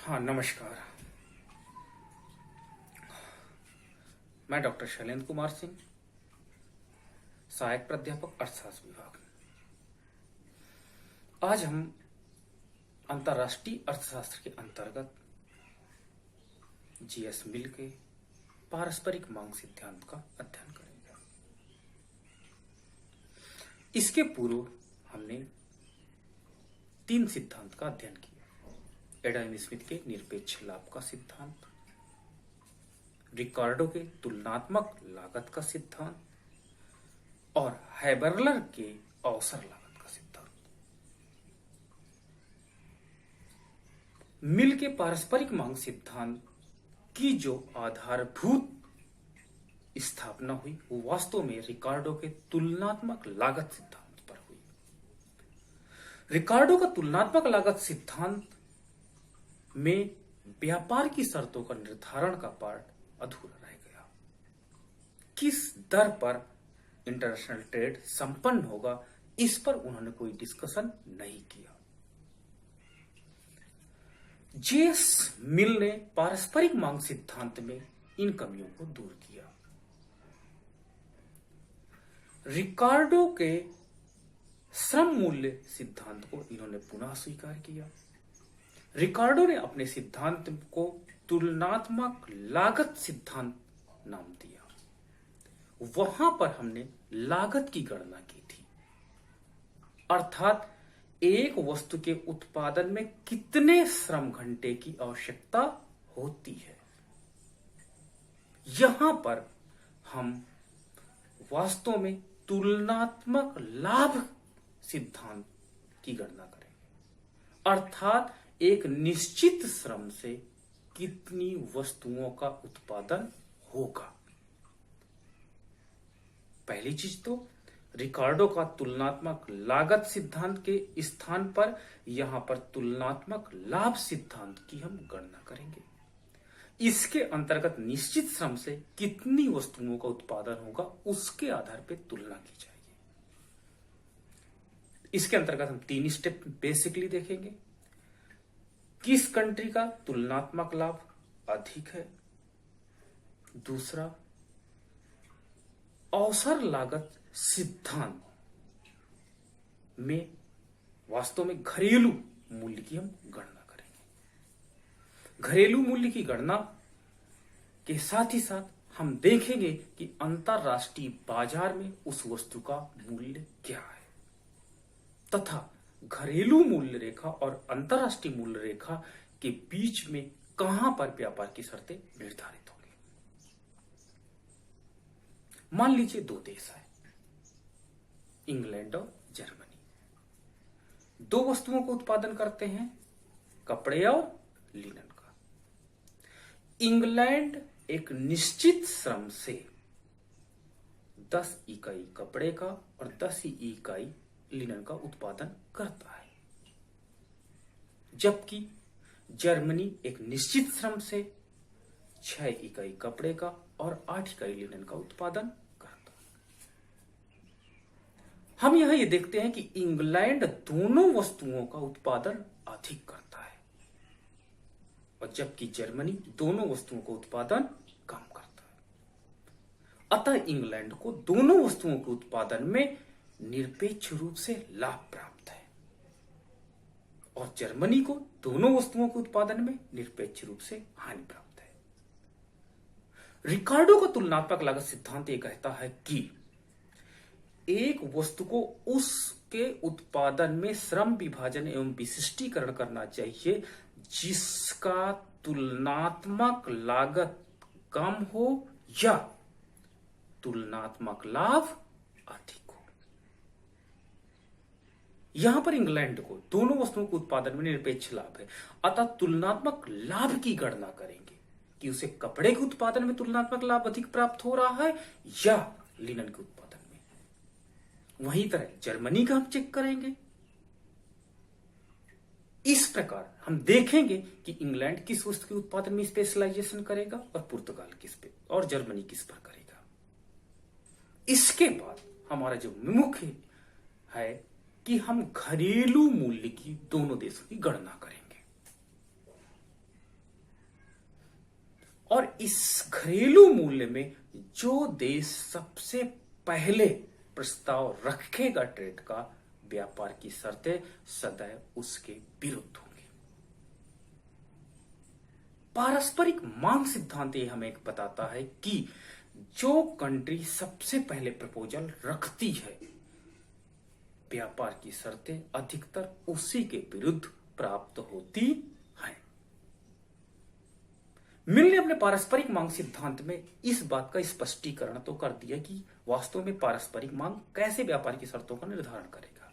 हाँ, नमस्कार। मैं डॉक्टर शैलेंद्र कुमार सिंह, सहायक प्राध्यापक अर्थशास्त्र विभाग। आज हम अंतर्राष्ट्रीय अर्थशास्त्र के अंतर्गत जीएस मिल के पारस्परिक मांग सिद्धांत का अध्ययन करेंगे। इसके पूर्व हमने 3 सिद्धांत का अध्ययन किया। एडम स्मिथ के निरपेक्ष लाभ का सिद्धांत, रिकार्डो के तुलनात्मक लागत का सिद्धांत और हैबरलर के अवसर लागत का सिद्धांत। मिल के पारस्परिक मांग सिद्धांत की जो आधारभूत स्थापना हुई वो वास्तव में रिकार्डो के तुलनात्मक लागत सिद्धांत पर हुई। रिकार्डो का तुलनात्मक लागत सिद्धांत में व्यापार की शर्तों का निर्धारण का पार्ट अधूरा रह गया। किस दर पर इंटरनेशनल ट्रेड संपन्न होगा, इस पर उन्होंने कोई डिस्कशन नहीं किया। जेएस मिल ने पारस्परिक मांग सिद्धांत में इन कमियों को दूर किया। रिकार्डो के श्रम मूल्य सिद्धांत को इन्होंने पुनः स्वीकार किया। रिकार्डो ने अपने सिद्धांत को तुलनात्मक लागत सिद्धांत नाम दिया। वहां पर हमने लागत की गणना की थी, अर्थात एक वस्तु के उत्पादन में कितने श्रम घंटे की आवश्यकता होती है। यहां पर हम वास्तव में तुलनात्मक लाभ सिद्धांत की गणना करेंगे, अर्थात एक निश्चित श्रम से कितनी वस्तुओं का उत्पादन होगा। पहली चीज तो रिकार्डो का तुलनात्मक लागत सिद्धांत के स्थान पर यहां पर तुलनात्मक लाभ सिद्धांत की हम गणना करेंगे। इसके अंतर्गत निश्चित श्रम से कितनी वस्तुओं का उत्पादन होगा उसके आधार पर तुलना की जाएगी। इसके अंतर्गत हम 3 स्टेप बेसिकली देखेंगे। किस कंट्री का तुलनात्मक लाभ अधिक है, दूसरा अवसर लागत सिद्धांत में वास्तव में घरेलू मूल्य की हम गणना करेंगे। घरेलू मूल्य की गणना के साथ ही साथ हम देखेंगे कि अंतरराष्ट्रीय बाजार में उस वस्तु का मूल्य क्या है तथा घरेलू मूल्य रेखा और अंतरराष्ट्रीय मूल्य रेखा के बीच में कहां पर व्यापार की शर्तें निर्धारित होंगी। मान लीजिए 2 देश है, इंग्लैंड और जर्मनी। 2 वस्तुओं को उत्पादन करते हैं, कपड़े और लिनन का। इंग्लैंड एक निश्चित श्रम से 10 इकाई कपड़े का और 10 इकाई लिनन का उत्पादन करता है, जबकि जर्मनी एक निश्चित श्रम से 6 इकाई कपड़े का और 8 इकाई लिनन का उत्पादन करता है। हम यहां ये देखते हैं कि इंग्लैंड दोनों वस्तुओं का उत्पादन अधिक करता है और जबकि जर्मनी दोनों वस्तुओं का उत्पादन कम करता है। अतः इंग्लैंड को दोनों वस्तुओं के उत्पादन में निरपेक्ष रूप से लाभ प्राप्त है और जर्मनी को दोनों वस्तुओं के उत्पादन में निरपेक्ष रूप से हानि प्राप्त है। रिकार्डो का तुलनात्मक लागत सिद्धांत ये कहता है कि एक वस्तु को उसके उत्पादन में श्रम विभाजन एवं विशिष्टीकरण करना चाहिए जिसका तुलनात्मक लागत कम हो या तुलनात्मक लाभ अधिक। यहां पर इंग्लैंड को दोनों वस्तुओं के उत्पादन में निरपेक्ष लाभ है, अतः तुलनात्मक लाभ की गणना करेंगे कि उसे कपड़े के उत्पादन में तुलनात्मक लाभ अधिक प्राप्त हो रहा है या लिनन के उत्पादन में। वहीं तरह जर्मनी का हम चेक करेंगे। इस प्रकार हम देखेंगे कि इंग्लैंड किस वस्तु के उत्पादन में स्पेशलाइजेशन करेगा और पुर्तगाल किस पे और जर्मनी किस पर करेगा। इसके बाद हमारा जो मुख्य है कि हम घरेलू मूल्य की दोनों देशों की गणना करेंगे। और इस घरेलू मूल्य में जो देश सबसे पहले प्रस्ताव रखेगा ट्रेड का, व्यापार की शर्तें सदैव उसके विरुद्ध होंगी। पारस्परिक मांग सिद्धांत ये हमें बताता है कि जो कंट्री सबसे पहले प्रपोजल रखती है, व्यापार की शर्तें अधिकतर उसी के विरुद्ध प्राप्त होती हैं। मिल ने अपने पारस्परिक मांग सिद्धांत में इस बात का स्पष्टीकरण तो कर दिया कि वास्तव में पारस्परिक मांग कैसे व्यापार की शर्तों का निर्धारण करेगा,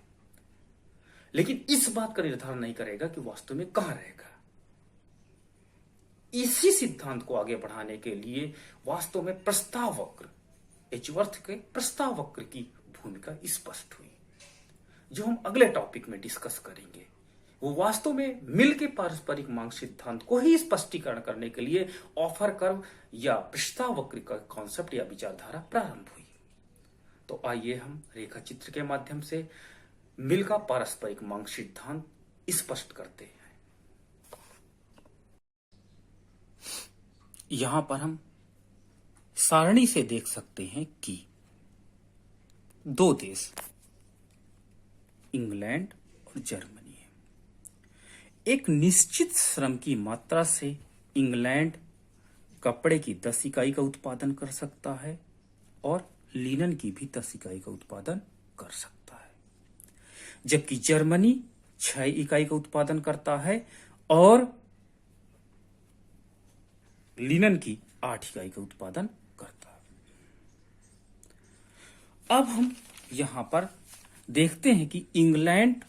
लेकिन इस बात का निर्धारण नहीं करेगा कि वास्तव में कहां रहेगा। इसी सिद्धांत को आगे बढ़ाने के लिए वास्तव में प्रस्ताव वक्र, एचवर्थ के प्रस्ताव वक्र की भूमिका स्पष्ट हुई, जो हम अगले टॉपिक में डिस्कस करेंगे। वो वास्तव में मिल के पारस्परिक मांग सिद्धांत को ही स्पष्टीकरण करने के लिए ऑफर कर्व या प्रस्ताव वक्र का कॉन्सेप्ट या विचारधारा प्रारंभ हुई। तो आइए हम रेखा चित्र के माध्यम से मिल का पारस्परिक मांग सिद्धांत स्पष्ट करते हैं। यहां पर हम सारणी से देख सकते हैं कि दो देश इंग्लैंड और जर्मनी है। एक निश्चित श्रम की मात्रा से इंग्लैंड कपड़े की 10 इकाई का उत्पादन कर सकता है और लिनन की भी 10 इकाई का उत्पादन कर सकता है, जबकि जर्मनी 6 इकाई का उत्पादन करता है और लिनन की 8 इकाई का उत्पादन करता है। अब हम यहां पर देखते हैं कि इंग्लैंड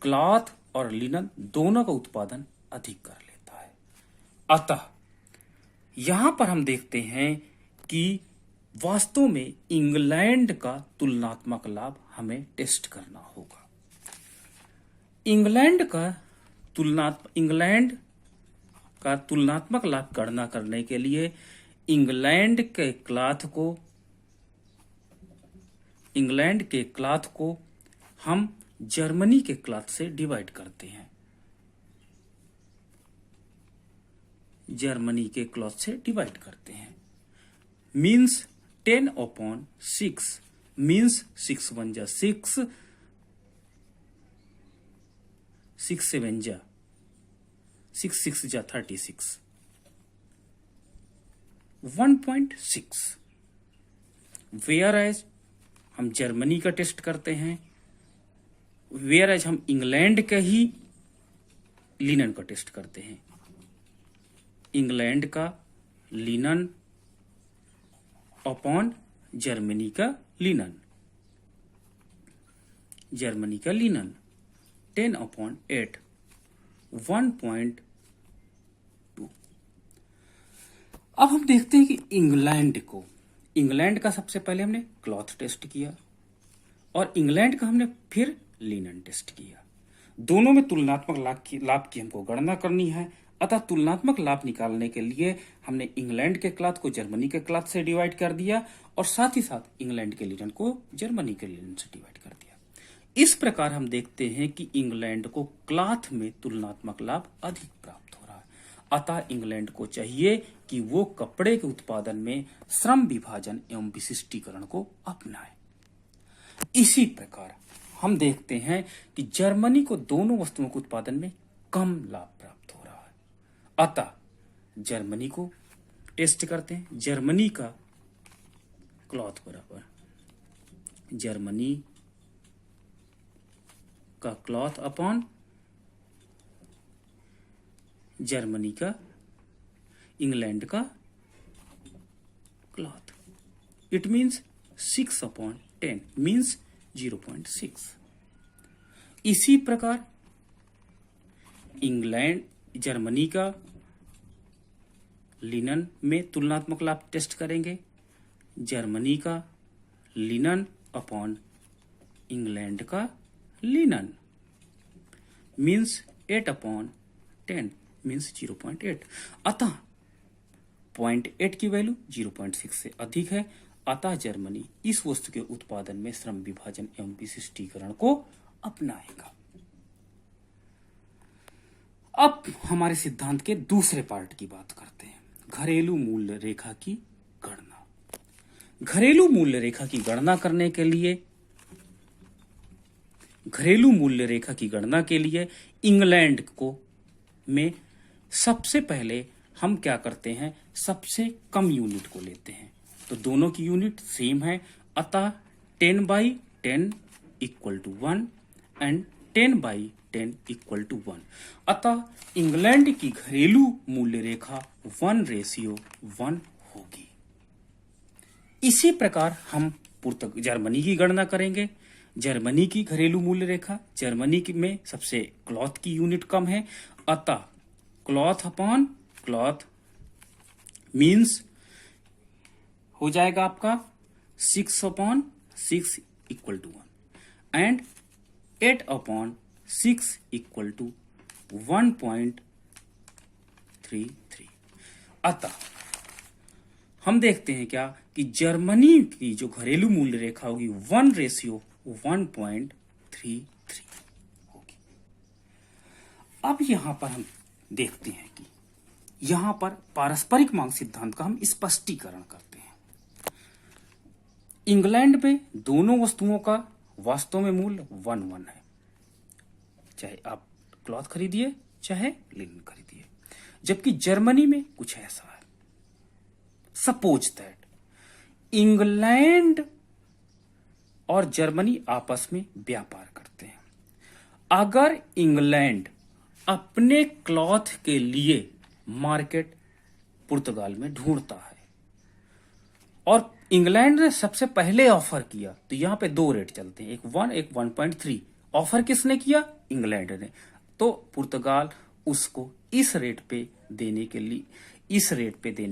क्लॉथ और लिनन दोनों का उत्पादन अधिक कर लेता है। अतः यहां पर हम देखते हैं कि वास्तव में इंग्लैंड का तुलनात्मक लाभ हमें टेस्ट करना होगा। इंग्लैंड का तुलनात्मक लाभ गणना करने के लिए इंग्लैंड के क्लॉथ को हम जर्मनी के क्लॉथ से डिवाइड करते हैं। मीन्स 10/6 मीन्स 6 1 जा 6, 6 7 जा 6 6 जा 36, 1.6। वेयर एज हम जर्मनी का टेस्ट करते हैं, वेयर एज हम इंग्लैंड का ही लिनन का टेस्ट करते हैं। इंग्लैंड का लिनन अपॉन जर्मनी का लिनन, 10/8, 1.2। अब हम देखते हैं कि इंग्लैंड का सबसे पहले हमने क्लॉथ टेस्ट किया और इंग्लैंड का हमने फिर लिनन टेस्ट किया। दोनों में तुलनात्मक लाभ की हमको गणना करनी है। अतः तुलनात्मक लाभ निकालने के लिए हमने इंग्लैंड के क्लॉथ को जर्मनी के क्लॉथ से डिवाइड कर दिया और साथ ही साथ इंग्लैंड के लिनन को जर्मनी के लिनन से डिवाइड कर दिया। इस प्रकार हम देखते हैं कि इंग्लैंड को क्लॉथ में तुलनात्मक लाभ अधिक प्राप्त हो रहा है। अतः इंग्लैंड को चाहिए कि वो कपड़े के उत्पादन में श्रम विभाजन एवं विशिष्टीकरण को अपनाए। इसी प्रकार हम देखते हैं कि जर्मनी को दोनों वस्तुओं के उत्पादन में कम लाभ प्राप्त हो रहा है। अतः जर्मनी को टेस्ट करते हैं। जर्मनी का क्लॉथ बराबर जर्मनी का क्लॉथ अपॉन जर्मनी का इंग्लैंड का क्लॉथ, इट मीन्स 6/10 मीन्स 0.6। इसी प्रकार जर्मनी का लिनन में तुलनात्मक लाभ टेस्ट करेंगे। जर्मनी का लिनन अपॉन इंग्लैंड का लिनन मीन्स 8/10 मीन्स 0.8। अतः 0.8 की वैल्यू 0.6 से अधिक है। अतः जर्मनी इस वस्तु के उत्पादन में श्रम विभाजन एवं विशिष्टीकरण को अपनाएगा। अब हमारे सिद्धांत के दूसरे पार्ट की बात करते हैं। घरेलू मूल्य रेखा की गणना। घरेलू मूल्य रेखा की गणना करने के लिए घरेलू मूल्य रेखा की गणना के लिए इंग्लैंड को में सबसे पहले हम क्या करते हैं, सबसे कम यूनिट को लेते हैं। तो दोनों की यूनिट सेम है, अतः 10/10 equal to 1 and 10/10 equal to 1। अतः इंग्लैंड की घरेलू मूल्य रेखा 1:1 होगी। इसी प्रकार हम जर्मनी की गणना करेंगे। जर्मनी की घरेलू मूल्य रेखा, जर्मनी में सबसे क्लॉथ की यूनिट कम है, अतः क्लॉथ अपॉन क्लॉथ मीन्स हो जाएगा आपका 6/6 equal to 1 and 8/6 equal to 1.33। अतः हम देखते हैं क्या कि जर्मनी की जो घरेलू मूल्य रेखा होगी 1:1.33 होगी। अब यहां पर हम देखते हैं कि यहां पर पारस्परिक मांग सिद्धांत का हम स्पष्टीकरण करते हैं। इंग्लैंड में दोनों वस्तुओं का वास्तव में मूल्य 1 है, चाहे आप क्लॉथ खरीदिए चाहे लिनन खरीदिए। जबकि जर्मनी में कुछ ऐसा है, सपोज दैट इंग्लैंड और जर्मनी आपस में व्यापार करते हैं। अगर इंग्लैंड अपने क्लॉथ के लिए मार्केट पुर्तगाल में ढूंढता है और इंग्लैंड ने सबसे पहले ऑफर किया, तो यहां पे दो रेट चलते हैं, एक 1 एक 1.3। ऑफर किसने किया? इंग्लैंड ने। तो पुर्तगाल उसको इस रेट पे देने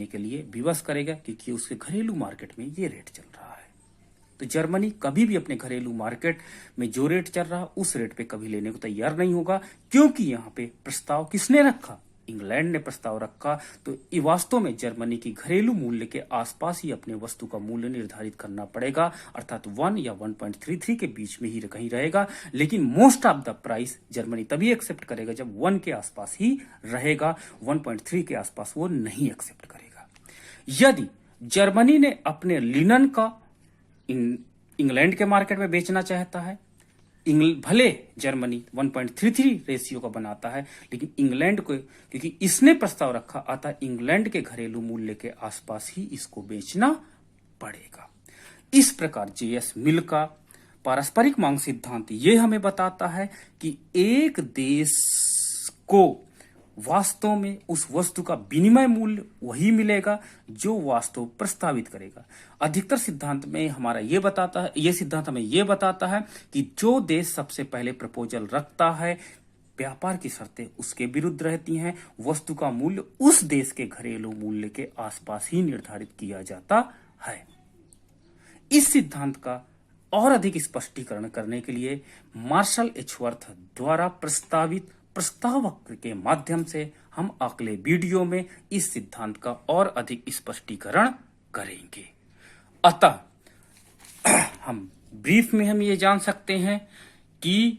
के लिए विवश करेगा, क्योंकि उसके घरेलू मार्केट में ये रेट चल रहा है। तो जर्मनी कभी भी अपने घरेलू मार्केट में जो रेट चल रहा उस रेट पे कभी लेने को तैयार नहीं होगा, क्योंकि यहाँ पे प्रस्ताव किसने रखा? इंग्लैंड ने प्रस्ताव रखा। तो वास्तव में जर्मनी की घरेलू मूल्य के आसपास ही अपने वस्तु का मूल्य निर्धारित करना पड़ेगा, अर्थात 1 या 1.33 के बीच में ही कहीं रहेगा। लेकिन most of the price Germany तभी एक्सेप्ट करेगा जब 1 के आसपास ही रहेगा, 1.3 के आसपास वो नहीं एक्सेप्ट करेगा। यदि जर्मनी ने अपने लिनन का इंग्लैंड के मार्केट में बेचना चाहता है, भले जर्मनी 1.33 रेशियो का बनाता है, लेकिन इंग्लैंड को, क्योंकि इसने प्रस्ताव रखा, अतः इंग्लैंड के घरेलू मूल्य के आसपास ही इसको बेचना पड़ेगा। इस प्रकार जेएस मिल का पारस्परिक मांग सिद्धांत ये हमें बताता है कि एक देश को वास्तव में उस वस्तु का विनिमय मूल्य वही मिलेगा जो वास्तव प्रस्तावित करेगा। अधिकतर सिद्धांत में हमारा ये सिद्धांत हमें ये बताता है कि जो देश सबसे पहले प्रपोजल रखता है, व्यापार की शर्तें उसके विरुद्ध रहती हैं, वस्तु का मूल्य उस देश के घरेलू मूल्य के आसपास ही निर्धारित किया जाता है। इस सिद्धांत का और अधिक स्पष्टीकरण करने के लिए मार्शल एचवर्थ द्वारा प्रस्तावित प्रस्तावक के माध्यम से हम अगले वीडियो में इस सिद्धांत का और अधिक स्पष्टीकरण करेंगे। अतः हम ब्रीफ में हम ये जान सकते हैं कि